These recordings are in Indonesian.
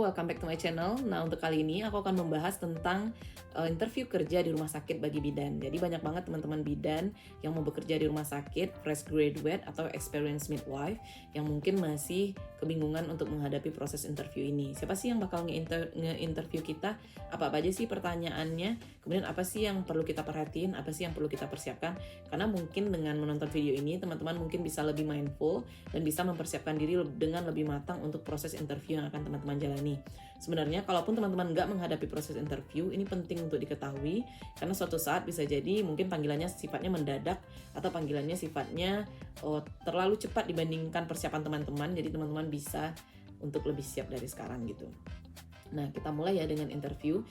Halo, welcome back to my channel. Nah, untuk kali ini aku akan membahas tentang interview kerja di rumah sakit bagi bidan. Jadi banyak banget teman-teman bidan yang mau bekerja di rumah sakit, fresh graduate atau experienced midwife yang mungkin masih kebingungan untuk menghadapi proses interview ini. Siapa sih yang bakal nge-interview kita? Apa aja sih pertanyaannya? Kemudian apa sih yang perlu kita perhatiin? Apa sih yang perlu kita persiapkan? Karena mungkin dengan menonton video ini, teman-teman mungkin bisa lebih mindful dan bisa mempersiapkan diri dengan lebih matang untuk proses interview yang akan teman-teman jalani. Sebenarnya kalaupun teman-teman nggak menghadapi proses interview, ini penting untuk diketahui karena suatu saat bisa jadi mungkin panggilannya sifatnya mendadak atau panggilannya sifatnya terlalu cepat dibandingkan persiapan teman-teman, jadi teman-teman bisa untuk lebih siap dari sekarang gitu. Nah, kita mulai ya dengan interview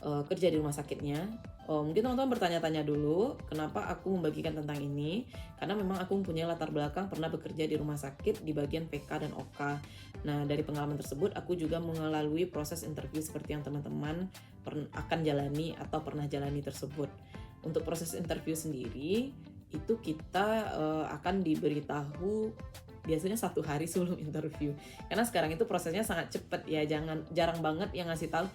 kerja di rumah sakitnya. Mungkin teman-teman bertanya-tanya dulu kenapa aku membagikan tentang ini, karena memang aku mempunyai latar belakang pernah bekerja di rumah sakit di bagian PK dan OK. Nah, dari pengalaman tersebut aku juga melalui proses interview seperti yang teman-teman akan jalani atau pernah jalani tersebut. Untuk proses interview sendiri itu kita akan diberitahu biasanya 1 hari sebelum interview, karena sekarang itu prosesnya sangat cepat ya, jarang banget yang ngasih tahu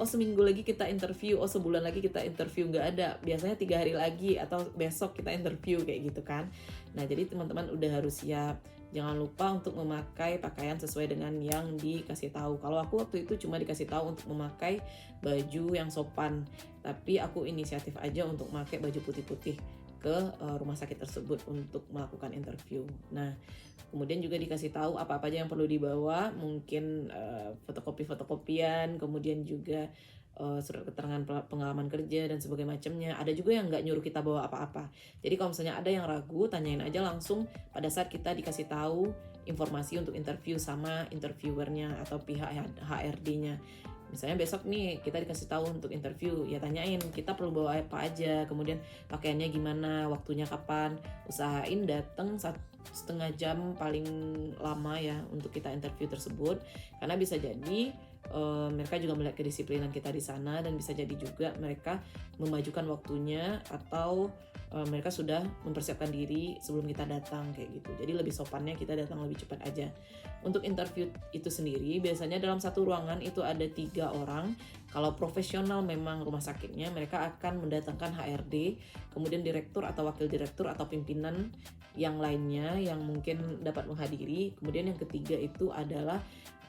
seminggu lagi kita interview, sebulan lagi kita interview, nggak ada. Biasanya 3 hari lagi atau besok kita interview kayak gitu kan. Nah, jadi teman-teman udah harus siap. Jangan lupa untuk memakai pakaian sesuai dengan yang dikasih tahu. Kalau aku waktu itu cuma dikasih tahu untuk memakai baju yang sopan, tapi aku inisiatif aja untuk memakai baju putih-putih ke rumah sakit tersebut untuk melakukan interview. Nah, kemudian juga dikasih tahu apa-apa aja yang perlu dibawa, mungkin fotokopian, kemudian juga surat keterangan pengalaman kerja dan sebagainya macamnya. Ada juga yang nggak nyuruh kita bawa apa-apa. Jadi kalau misalnya ada yang ragu, tanyain aja langsung pada saat kita dikasih tahu informasi untuk interview sama interviewernya atau pihak HRD-nya. Misalnya besok nih kita dikasih tahu untuk interview, ya tanyain kita perlu bawa apa aja, kemudian pakaiannya gimana, waktunya kapan. Usahain datang 1,5 jam paling lama ya untuk kita interview tersebut, karena bisa jadi mereka juga melihat kedisiplinan kita di sana, dan bisa jadi juga mereka memajukan waktunya atau mereka sudah mempersiapkan diri sebelum kita datang kayak gitu. Jadi lebih sopannya kita datang lebih cepat aja. Untuk interview itu sendiri biasanya dalam satu ruangan itu ada 3 orang. Kalau profesional memang rumah sakitnya, mereka akan mendatangkan HRD, kemudian direktur atau wakil direktur atau pimpinan yang lainnya yang mungkin dapat menghadiri. Kemudian yang ketiga itu adalah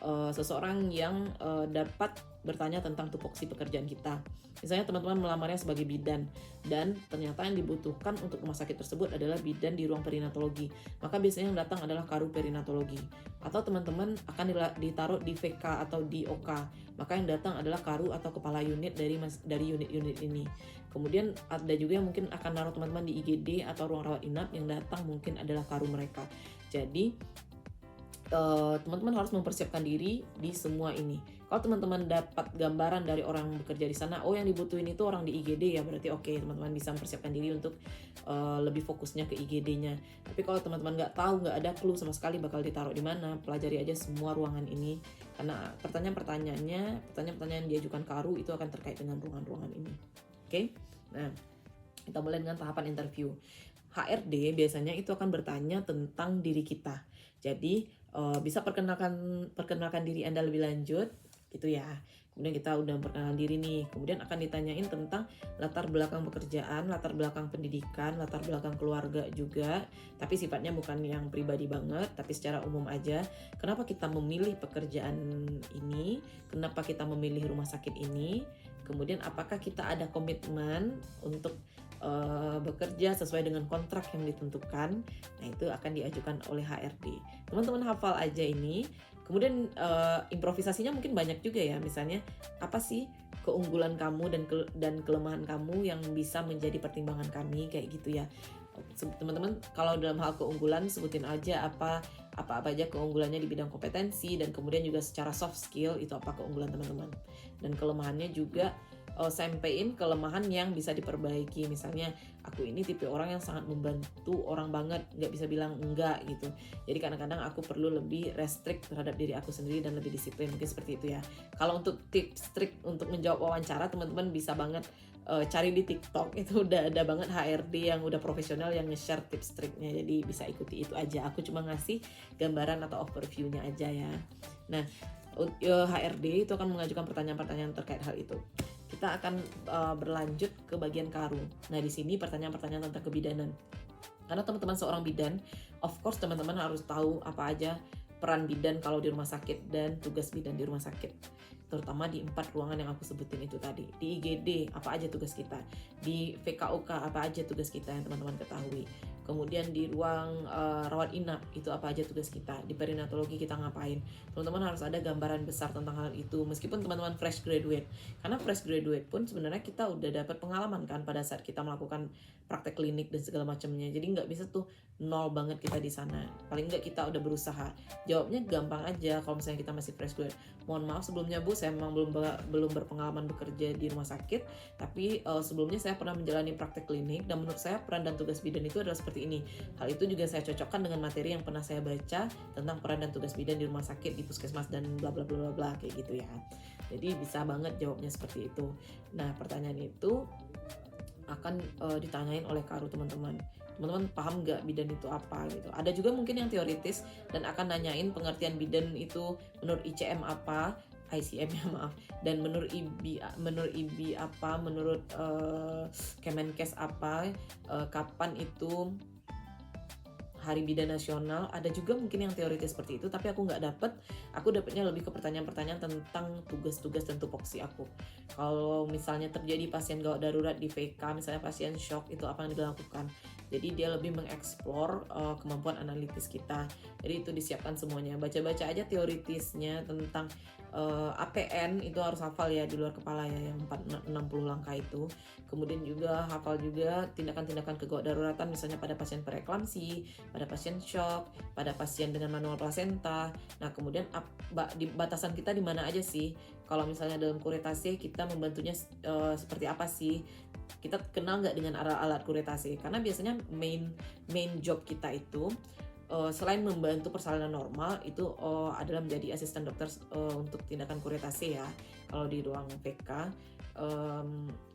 seseorang yang dapat bertanya tentang tupoksi pekerjaan kita. Misalnya teman-teman melamarnya sebagai bidan dan ternyata yang dibutuhkan untuk rumah sakit tersebut adalah bidan di ruang perinatologi, maka biasanya yang datang adalah karu perinatologi. Atau teman-teman akan ditaruh di VK atau di OK, maka yang datang adalah karu atau kepala unit dari unit-unit ini. Kemudian ada juga yang mungkin akan naruh teman-teman di IGD atau ruang rawat inap, yang datang mungkin adalah karu mereka. Jadi teman-teman harus mempersiapkan diri di semua ini. Kalau teman-teman dapat gambaran dari orang yang bekerja di sana, yang dibutuhin itu orang di IGD ya, berarti oke, teman-teman bisa mempersiapkan diri untuk lebih fokusnya ke IGD-nya. Tapi kalau teman-teman nggak tahu, nggak ada clue sama sekali bakal ditaruh di mana, pelajari aja semua ruangan ini, karena pertanyaan-pertanyaan yang diajukan karu itu akan terkait dengan ruangan-ruangan ini. Oke? Nah, kita mulai dengan tahapan interview. HRD biasanya itu akan bertanya tentang diri kita. Jadi bisa perkenalkan diri Anda lebih lanjut gitu ya. Kemudian kita udah perkenalan diri nih. Kemudian akan ditanyain tentang latar belakang pekerjaan, latar belakang pendidikan, latar belakang keluarga juga. Tapi sifatnya bukan yang pribadi banget, tapi secara umum aja. Kenapa kita memilih pekerjaan ini? Kenapa kita memilih rumah sakit ini? Kemudian apakah kita ada komitmen untuk bekerja sesuai dengan kontrak yang ditentukan. Nah, itu akan diajukan oleh HRD. Teman-teman hafal aja ini. Kemudian improvisasinya mungkin banyak juga ya. Misalnya apa sih keunggulan kamu dan kelemahan kamu yang bisa menjadi pertimbangan kami kayak gitu ya. Teman-teman kalau dalam hal keunggulan sebutin aja apa aja keunggulannya di bidang kompetensi, dan kemudian juga secara soft skill itu apa keunggulan teman-teman. Dan kelemahannya juga sampein kelemahan yang bisa diperbaiki. Misalnya aku ini tipe orang yang sangat membantu orang banget, nggak bisa bilang enggak gitu. Jadi kadang-kadang aku perlu lebih restrict terhadap diri aku sendiri dan lebih disiplin, mungkin seperti itu ya. Kalau untuk tips trik untuk menjawab wawancara, teman-teman bisa banget cari di TikTok, itu udah ada banget HRD yang udah profesional yang nge-share tips triknya, jadi bisa ikuti itu aja. Aku cuma ngasih gambaran atau overview-nya aja ya. Nah, HRD itu akan mengajukan pertanyaan-pertanyaan terkait hal itu. Kita akan berlanjut ke bagian karu. Nah, di sini pertanyaan-pertanyaan tentang kebidanan. Karena teman-teman seorang bidan, of course teman-teman harus tahu apa aja peran bidan kalau di rumah sakit dan tugas bidan di rumah sakit. Terutama di 4 ruangan yang aku sebutin itu tadi. Di IGD apa aja tugas kita, di VKOK apa aja tugas kita yang teman-teman ketahui. Kemudian di ruang rawat inap itu apa aja tugas kita, di perinatologi kita ngapain. Teman-teman harus ada gambaran besar tentang hal itu meskipun teman-teman fresh graduate. Karena fresh graduate pun sebenarnya kita udah dapat pengalaman kan pada saat kita melakukan praktek klinik dan segala macamnya. Jadi nggak bisa tuh nol banget kita di sana. Paling nggak kita udah berusaha. Jawabnya gampang aja kalau misalnya kita masih fresh graduate. Mohon maaf sebelumnya Bu, saya memang belum berpengalaman bekerja di rumah sakit, tapi sebelumnya saya pernah menjalani praktek klinik dan menurut saya peran dan tugas bidan itu adalah seperti ini. Hal itu juga saya cocokkan dengan materi yang pernah saya baca tentang peran dan tugas bidan di rumah sakit, di puskesmas dan bla bla bla bla kayak gitu ya. Jadi bisa banget jawabnya seperti itu. Nah, pertanyaan itu akan ditanyain oleh karu teman-teman. Teman-teman paham nggak bidan itu apa gitu. Ada juga mungkin yang teoritis dan akan nanyain pengertian bidan itu menurut ICM apa, ICM ya maaf, dan menurut IBI apa, menurut Kemenkes apa, kapan itu Hari Bidan Nasional. Ada juga mungkin yang teoritis seperti itu, tapi aku dapatnya lebih ke pertanyaan-pertanyaan tentang tugas-tugas dan tupoksi aku. Kalau misalnya terjadi pasien gawat darurat di VK, misalnya pasien shock, itu apa yang dilakukan. Jadi dia lebih mengeksplor kemampuan analitis kita. Jadi itu disiapkan semuanya. Baca-baca aja teoritisnya tentang APN itu harus hafal ya di luar kepala ya, yang 60 langkah itu. Kemudian juga hafal juga tindakan-tindakan kegawat daruratan misalnya pada pasien preeklamsi, pada pasien shock, pada pasien dengan manual plasenta. Nah, kemudian di batasan kita di mana aja sih? Kalau misalnya dalam kuretase kita membantunya seperti apa sih? Kita kenal nggak dengan alat-alat kuretase? Karena biasanya main job kita itu selain membantu persalinan normal itu adalah menjadi asisten dokter untuk tindakan kuretase ya kalau di ruang PK,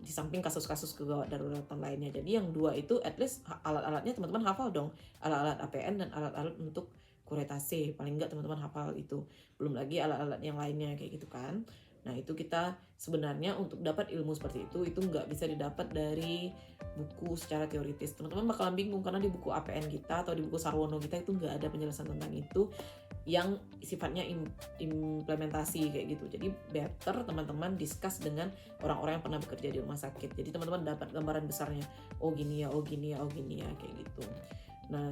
di samping kasus-kasus kegawat daruratan lainnya. Jadi yang dua itu at least alat-alatnya teman-teman hafal dong, alat-alat APN dan alat-alat untuk kuretase, paling nggak teman-teman hafal itu, belum lagi alat-alat yang lainnya kayak gitu kan. Nah, itu kita sebenarnya untuk dapat ilmu seperti itu nggak bisa didapat dari buku secara teoritis. Teman-teman bakalan bingung karena di buku APN kita atau di buku Sarwono kita itu nggak ada penjelasan tentang itu yang sifatnya implementasi kayak gitu. Jadi better teman-teman discuss dengan orang-orang yang pernah bekerja di rumah sakit. Jadi teman-teman dapat gambaran besarnya. Oh gini ya, oh gini ya, oh gini ya kayak gitu. Nah,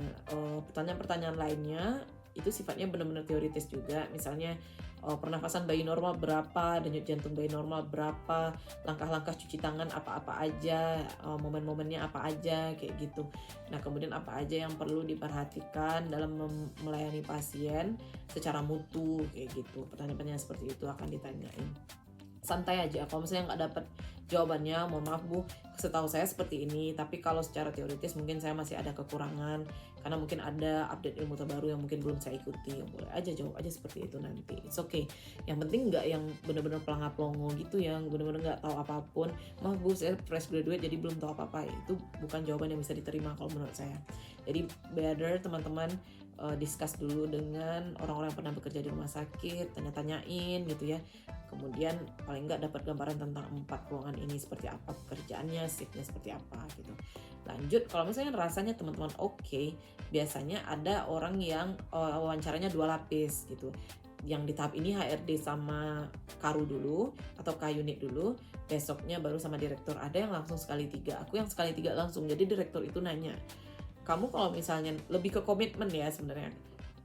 pertanyaan-pertanyaan lainnya itu sifatnya benar-benar teoritis juga. Misalnya pernafasan bayi normal berapa, denyut jantung bayi normal berapa, langkah-langkah cuci tangan apa-apa aja, momen-momennya apa aja kayak gitu. Nah, kemudian apa aja yang perlu diperhatikan dalam melayani pasien secara mutu kayak gitu. Pertanyaan-pertanyaan seperti itu akan ditanyain. Santai aja, kalau misalnya nggak dapat jawabannya, mohon maaf Bu, setahu saya seperti ini, tapi kalau secara teoritis mungkin saya masih ada kekurangan karena mungkin ada update ilmu terbaru yang mungkin belum saya ikuti. Boleh aja jawab aja seperti itu nanti, it's okay. Yang penting nggak yang benar-benar pelangap-pelongo gitu, yang benar-benar nggak tahu apapun. Maaf Bu, saya fresh graduate jadi belum tahu apa-apa. Itu bukan jawaban yang bisa diterima kalau menurut saya. Jadi better teman-teman discuss dulu dengan orang-orang yang pernah bekerja di rumah sakit, tanya-tanyain gitu ya. Kemudian paling nggak dapat gambaran tentang 4 ruangan ini seperti apa pekerjaannya, shiftnya seperti apa gitu. Lanjut, kalau misalnya rasanya teman-teman oke, biasanya ada orang yang wawancaranya 2 lapis gitu. Yang di tahap ini HRD sama Karu dulu atau K-unit dulu, besoknya baru sama direktur. Ada yang langsung sekali 3, aku yang sekali 3 langsung. Jadi direktur itu nanya, kamu kalau misalnya lebih ke komitmen ya sebenarnya,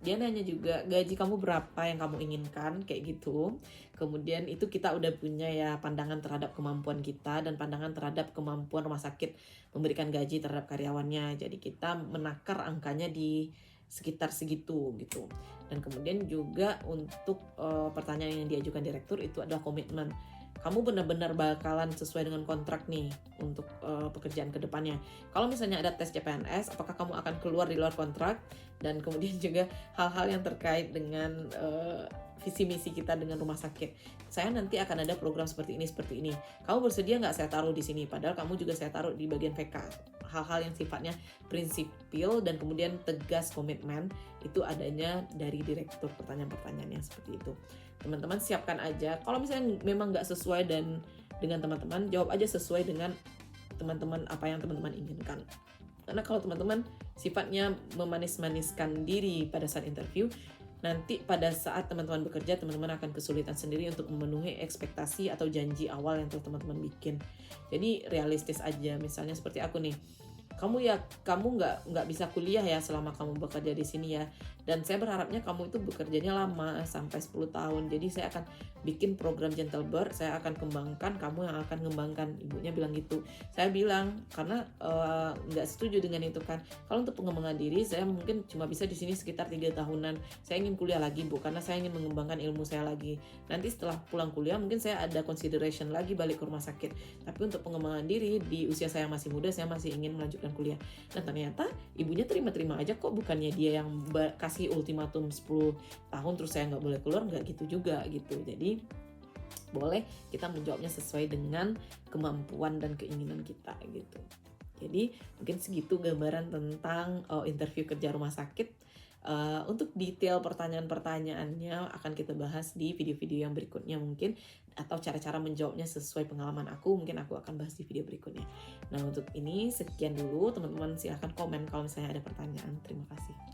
dia nanya juga gaji kamu berapa yang kamu inginkan kayak gitu. Kemudian itu kita udah punya ya pandangan terhadap kemampuan kita dan pandangan terhadap kemampuan rumah sakit memberikan gaji terhadap karyawannya. Jadi kita menakar angkanya di sekitar segitu gitu. Dan kemudian juga untuk pertanyaan yang diajukan direktur itu adalah komitmen. Kamu benar-benar bakalan sesuai dengan kontrak nih untuk pekerjaan kedepannya. Kalau misalnya ada tes CPNS, apakah kamu akan keluar di luar kontrak? Dan kemudian juga hal-hal yang terkait dengan visi misi kita dengan rumah sakit. Saya nanti akan ada program seperti ini. Kamu bersedia nggak saya taruh di sini? Padahal kamu juga saya taruh di bagian VK. Hal-hal yang sifatnya prinsipil dan kemudian tegas komitmen itu adanya dari direktur, pertanyaan-pertanyaan yang seperti itu. teman-teman siapkan aja. Kalau misalnya memang nggak sesuai dan dengan teman-teman, jawab aja sesuai dengan teman-teman, apa yang teman-teman inginkan. Karena kalau teman-teman sifatnya memanis-maniskan diri pada saat interview, nanti pada saat teman-teman bekerja, teman-teman akan kesulitan sendiri untuk memenuhi ekspektasi atau janji awal yang telah teman-teman bikin. Jadi realistis aja. Misalnya seperti aku nih, kamu nggak bisa kuliah ya selama kamu bekerja di sini ya, dan saya berharapnya kamu itu bekerjanya lama sampai 10 tahun. Jadi saya akan bikin program Gentle Bird, saya akan kembangkan, kamu yang akan mengembangkan. Ibunya bilang gitu. Saya bilang karena nggak setuju dengan itu kan. Kalau untuk pengembangan diri, saya mungkin cuma bisa di sini sekitar 3 tahunan. Saya ingin kuliah lagi Bu, karena saya ingin mengembangkan ilmu saya lagi. Nanti setelah pulang kuliah mungkin saya ada consideration lagi balik ke rumah sakit. Tapi untuk pengembangan diri di usia saya masih muda, saya masih ingin melanjutkan kuliah. Dan ternyata ibunya terima-terima aja kok, bukannya dia yang kasih ultimatum 10 tahun terus saya nggak boleh keluar, nggak gitu juga gitu. Jadi boleh kita menjawabnya sesuai dengan kemampuan dan keinginan kita gitu. Jadi mungkin segitu gambaran tentang interview kerja rumah sakit. Untuk detail pertanyaan-pertanyaannya akan kita bahas di video-video yang berikutnya mungkin, atau cara-cara menjawabnya sesuai pengalaman aku mungkin aku akan bahas di video berikutnya. Nah untuk ini sekian dulu, teman-teman silahkan komen kalau misalnya ada pertanyaan. Terima kasih.